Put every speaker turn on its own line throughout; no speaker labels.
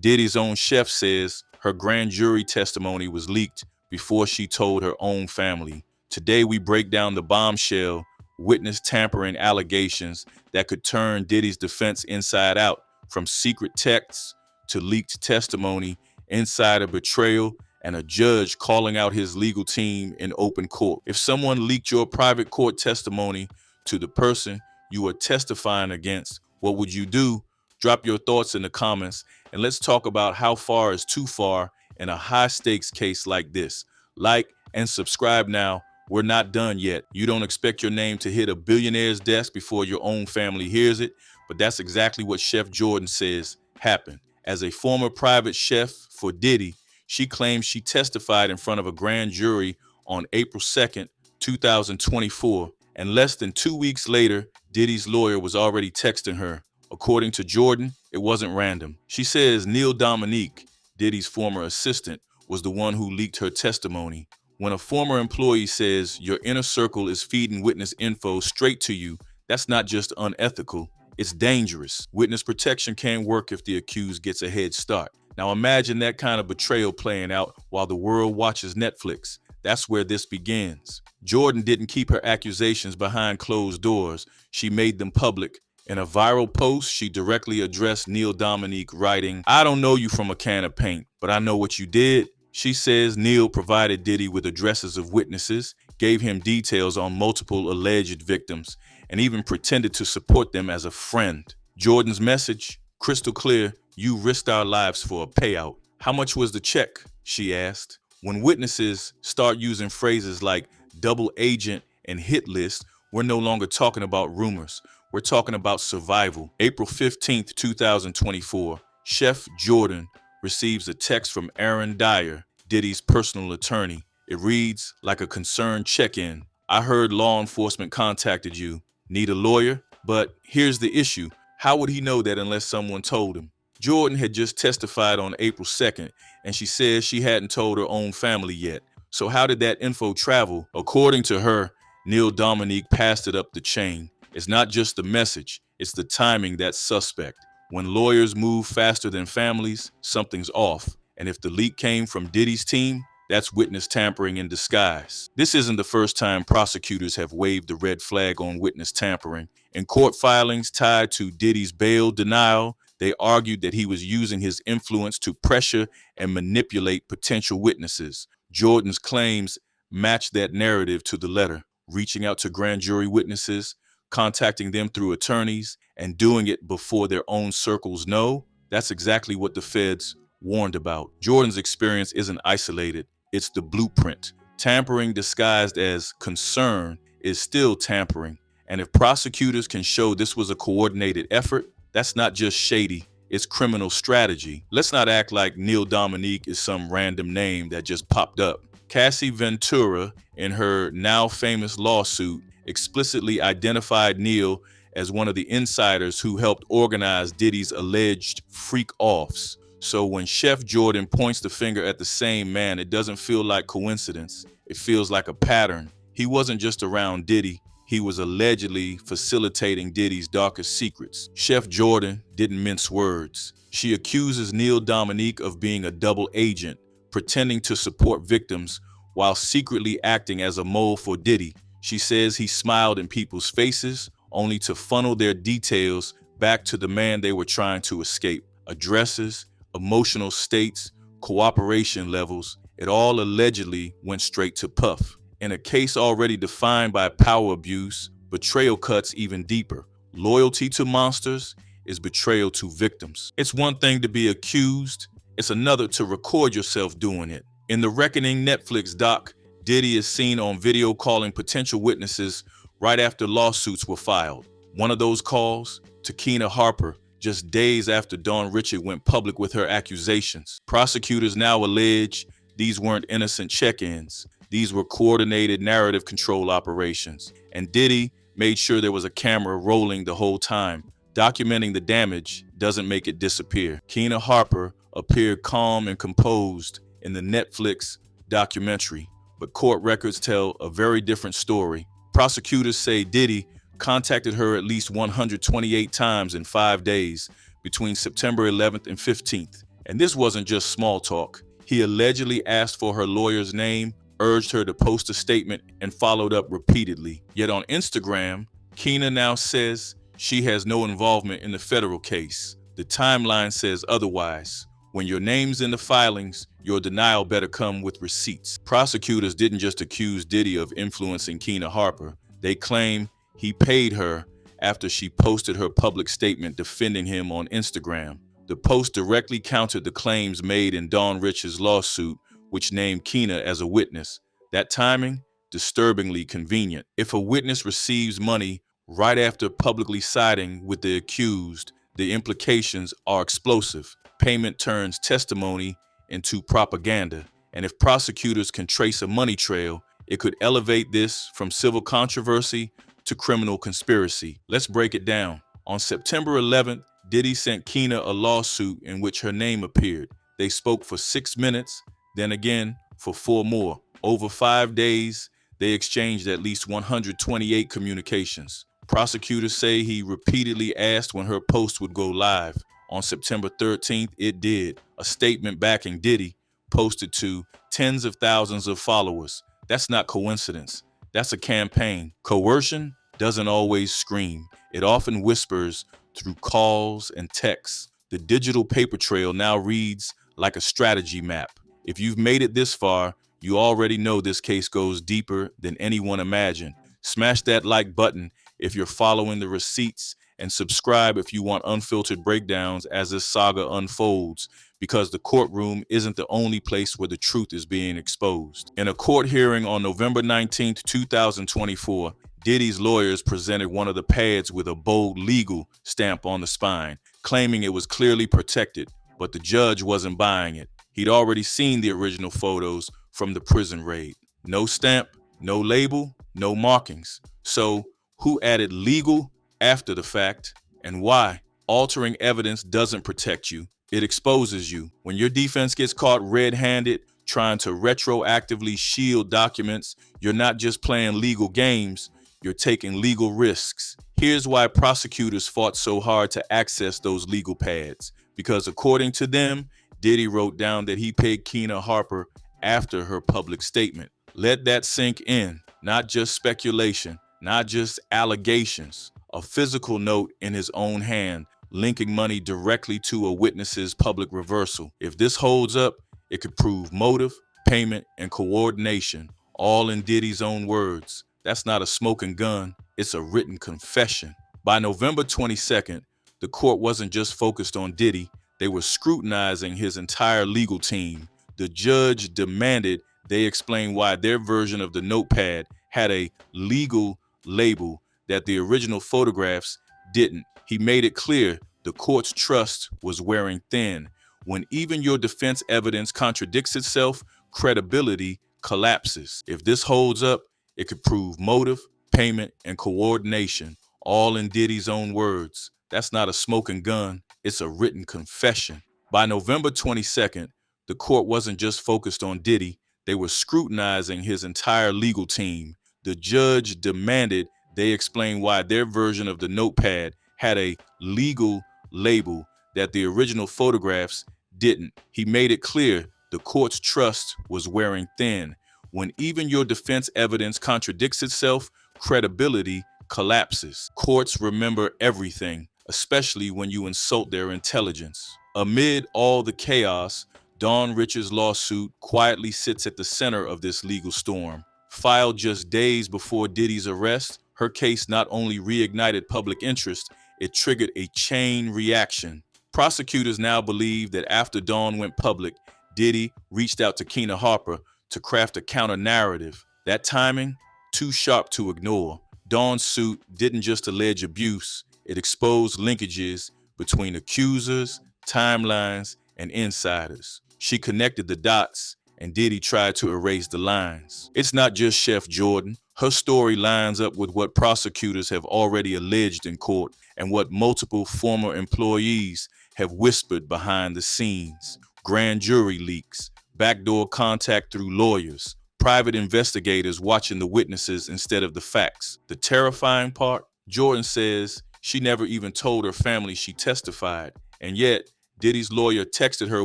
Diddy's own chef says her grand jury testimony was leaked before she told her own family. Today we break down the bombshell, witness tampering allegations that could turn Diddy's defense inside out, from secret texts to leaked testimony, insider betrayal, and a judge calling out his legal team in open court. If someone leaked your private court testimony to the person you are testifying against, what would you do? Drop your thoughts in the comments, and let's talk about how far is too far in a high-stakes case like this. Like and subscribe now. We're not done yet. You don't expect your name to hit a billionaire's desk before your own family hears it, but that's exactly what Chef Jordan says happened. As a former private chef for Diddy, she claims she testified in front of a grand jury on April 2nd, 2024, and less than 2 weeks later, Diddy's lawyer was already texting her. According to Jordan, it wasn't random. She says Neil Dominique, Diddy's former assistant, was the one who leaked her testimony. When a former employee says your inner circle is feeding witness info straight to you, that's not just unethical, it's dangerous. Witness protection can't work if the accused gets a head start. Now imagine that kind of betrayal playing out while the world watches Netflix. That's where this begins. Jordan didn't keep her accusations behind closed doors. She made them public. In a viral post, she directly addressed Neil Dominique, writing, "I don't know you from a can of paint, but I know what you did." She says Neil provided Diddy with addresses of witnesses, gave him details on multiple alleged victims, and even pretended to support them as a friend. Jordan's message, crystal clear: you risked our lives for a payout. How much was the check? She asked. When witnesses start using phrases like double agent and hit list, we're no longer talking about rumors. We're talking about survival. April 15th, 2024, Chef Jordan receives a text from Aaron Dyer, Diddy's personal attorney. It reads like a concerned check-in. "I heard law enforcement contacted you. Need a lawyer?" But here's the issue. How would he know that unless someone told him? Jordan had just testified on April 2nd, and she says she hadn't told her own family yet. So how did that info travel? According to her, Neil Dominique passed it up the chain. It's not just the message, it's the timing that's suspect. When lawyers move faster than families, something's off. And if the leak came from Diddy's team, that's witness tampering in disguise. This isn't the first time prosecutors have waved the red flag on witness tampering. In court filings tied to Diddy's bail denial, they argued that he was using his influence to pressure and manipulate potential witnesses. Jordan's claims match that narrative to the letter, reaching out to grand jury witnesses, contacting them through attorneys, and doing it before their own circles know. That's exactly what the feds warned about. Jordan's experience isn't isolated, it's the blueprint. Tampering disguised as concern is still tampering. And if prosecutors can show this was a coordinated effort, that's not just shady, it's criminal strategy. Let's not act like Neil Dominique is some random name that just popped up. Cassie Ventura, in her now famous lawsuit, explicitly identified Neil as one of the insiders who helped organize Diddy's alleged freak-offs. So when Chef Jordan points the finger at the same man, it doesn't feel like coincidence. It feels like a pattern. He wasn't just around Diddy. He was allegedly facilitating Diddy's darkest secrets. Chef Jordan didn't mince words. She accuses Neil Dominique of being a double agent, pretending to support victims while secretly acting as a mole for Diddy. She says he smiled in people's faces, only to funnel their details back to the man they were trying to escape. Addresses, emotional states, cooperation levels, it all allegedly went straight to Puff. In a case already defined by power abuse, betrayal cuts even deeper. Loyalty to monsters is betrayal to victims. It's one thing to be accused, it's another to record yourself doing it. In the Reckoning Netflix doc, Diddy is seen on video calling potential witnesses right after lawsuits were filed. One of those calls, to Kena Harper, just days after Dawn Richard went public with her accusations. Prosecutors now allege these weren't innocent check-ins. These were coordinated narrative control operations. And Diddy made sure there was a camera rolling the whole time. Documenting the damage doesn't make it disappear. Kena Harper appeared calm and composed in the Netflix documentary, but court records tell a very different story. Prosecutors say Diddy contacted her at least 128 times in 5 days between September 11th and 15th, And this wasn't just small talk. He allegedly asked for her lawyer's name, urged her to post a statement, and followed up repeatedly. Yet on Instagram, Keena now says she has no involvement in the federal case. The timeline says otherwise. When your name's in the filings, your denial better come with receipts. Prosecutors didn't just accuse Diddy of influencing Keena Harper. They claim he paid her after she posted her public statement defending him on Instagram. The post directly countered the claims made in Dawn Rich's lawsuit, which named Keena as a witness. That timing? Disturbingly convenient. If a witness receives money right after publicly siding with the accused, the implications are explosive. Payment turns testimony into propaganda. And if prosecutors can trace a money trail, it could elevate this from civil controversy to criminal conspiracy. Let's break it down. On September 11th, Diddy sent Keena a lawsuit in which her name appeared. They spoke for 6 minutes, then again for 4 more. Over 5 days, they exchanged at least 128 communications. Prosecutors say he repeatedly asked when her post would go live. On September 13th, it did. A statement backing Diddy posted to tens of thousands of followers. That's not coincidence. That's a campaign. Coercion doesn't always scream. It often whispers through calls and texts. The digital paper trail now reads like a strategy map. If you've made it this far, you already know this case goes deeper than anyone imagined. Smash that like button if you're following the receipts, and subscribe if you want unfiltered breakdowns as this saga unfolds, because the courtroom isn't the only place where the truth is being exposed. In a court hearing on November 19, 2024, Diddy's lawyers presented one of the pads with a bold legal stamp on the spine, claiming it was clearly protected, but the judge wasn't buying it. He'd already seen the original photos from the prison raid. No stamp, no label, no markings. So, who added legal after the fact, and why? Altering evidence doesn't protect you. It exposes you. When your defense gets caught red-handed trying to retroactively shield documents, you're not just playing legal games, you're taking legal risks. Here's why prosecutors fought so hard to access those legal pads. Because according to them, Diddy wrote down that he paid Keena Harper after her public statement. Let that sink in. Not just speculation, not just allegations. A physical note in his own hand, linking money directly to a witness's public reversal. If this holds up, it could prove motive, payment, and coordination, all in Diddy's own words. That's not a smoking gun, it's a written confession. By November 22nd, the court wasn't just focused on Diddy, they were scrutinizing his entire legal team. The judge demanded they explain why their version of the notepad had a legal label that the original photographs didn't. He made it clear the court's trust was wearing thin. When even your defense evidence contradicts itself, credibility collapses. If this holds up, it could prove motive, payment, and coordination, all in Diddy's own words. That's not a smoking gun, it's a written confession. By November 22nd, the court wasn't just focused on Diddy, they were scrutinizing his entire legal team. The judge demanded they explain why their version of the notepad had a legal label that the original photographs didn't. He made it clear the court's trust was wearing thin. When even your defense evidence contradicts itself, credibility collapses. Courts remember everything, especially when you insult their intelligence. Amid all the chaos, Dawn Rich's lawsuit quietly sits at the center of this legal storm. Filed just days before Diddy's arrest, her case not only reignited public interest, it triggered a chain reaction. Prosecutors now believe that after Dawn went public, Diddy reached out to Keena Harper to craft a counter-narrative. That timing, too sharp to ignore. Dawn's suit didn't just allege abuse, it exposed linkages between accusers, timelines, and insiders. She connected the dots, and Diddy tried to erase the lines. It's not just Chef Jordan. Her story lines up with what prosecutors have already alleged in court and what multiple former employees have whispered behind the scenes. Grand jury leaks, backdoor contact through lawyers, private investigators watching the witnesses instead of the facts. The terrifying part, Jordan says she never even told her family she testified, and yet Diddy's lawyer texted her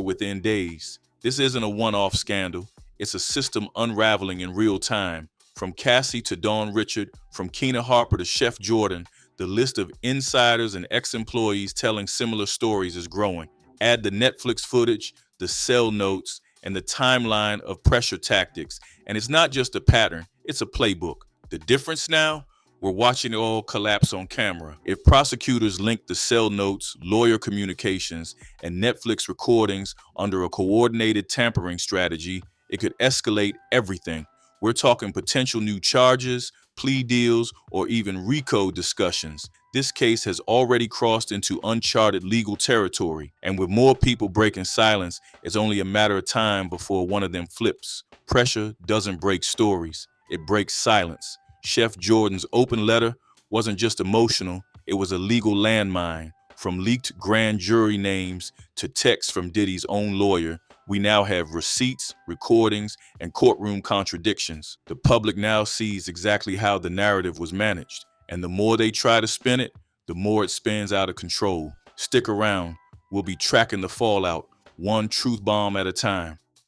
within days. This isn't a one-off scandal. It's a system unraveling in real time. From Cassie to Dawn Richard, from Keena Harper to Chef Jordan, the list of insiders and ex-employees telling similar stories is growing. Add the Netflix footage, the cell notes, and the timeline of pressure tactics, and it's not just a pattern, it's a playbook. The difference now? We're watching it all collapse on camera. If prosecutors link the cell notes, lawyer communications, and Netflix recordings under a coordinated tampering strategy, it could escalate everything. We're talking potential new charges, plea deals, or even RICO discussions. This case has already crossed into uncharted legal territory, and with more people breaking silence, it's only a matter of time before one of them flips. Pressure doesn't break stories, it breaks silence. Chef Jordan's open letter wasn't just emotional, it was a legal landmine. From leaked grand jury names to texts from Diddy's own lawyer, we now have receipts, recordings, and courtroom contradictions. The public now sees exactly how the narrative was managed, and the more they try to spin it, the more it spins out of control. Stick around, we'll be tracking the fallout, one truth bomb at a time.